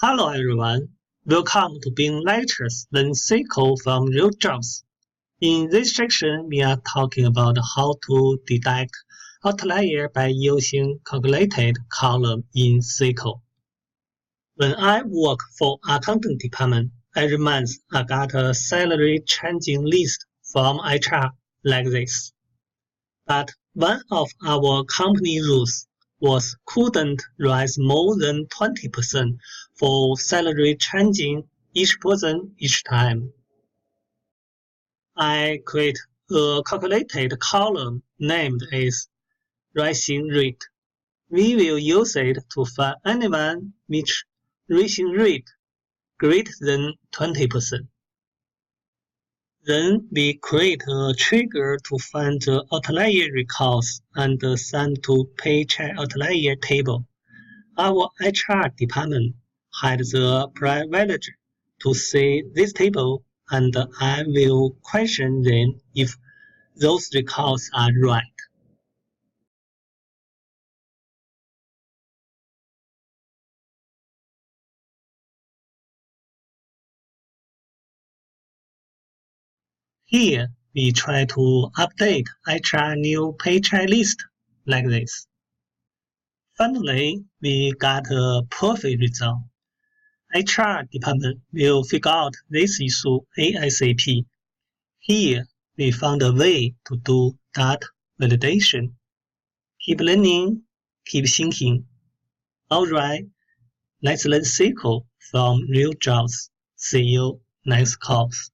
Hello everyone, welcome to Bing Lectures Learn SQL from Real Jobs. In this section, we are talking about how to detect outlier by using calculated column in SQL. When I work for accounting department, every month I got a salary changing list from HR like this. But one of our company rules was couldn't rise more than 20% for salary changing each person each time. I create a calculated column named as rising rate. We will use it to find anyone which rising rate greater than 20%. Then we create a trigger to find the outlier records and send to paycheck outlier table. Our HR department had the privilege to see this table, and I will question them if those records are right. Here, we try to update HR new paycheck list like this. Finally, we got a perfect result. HR department will figure out this issue ASAP. Here, we found a way to do that validation. Keep learning, keep thinking. Alright, let's learn SQL from real jobs. See you next course.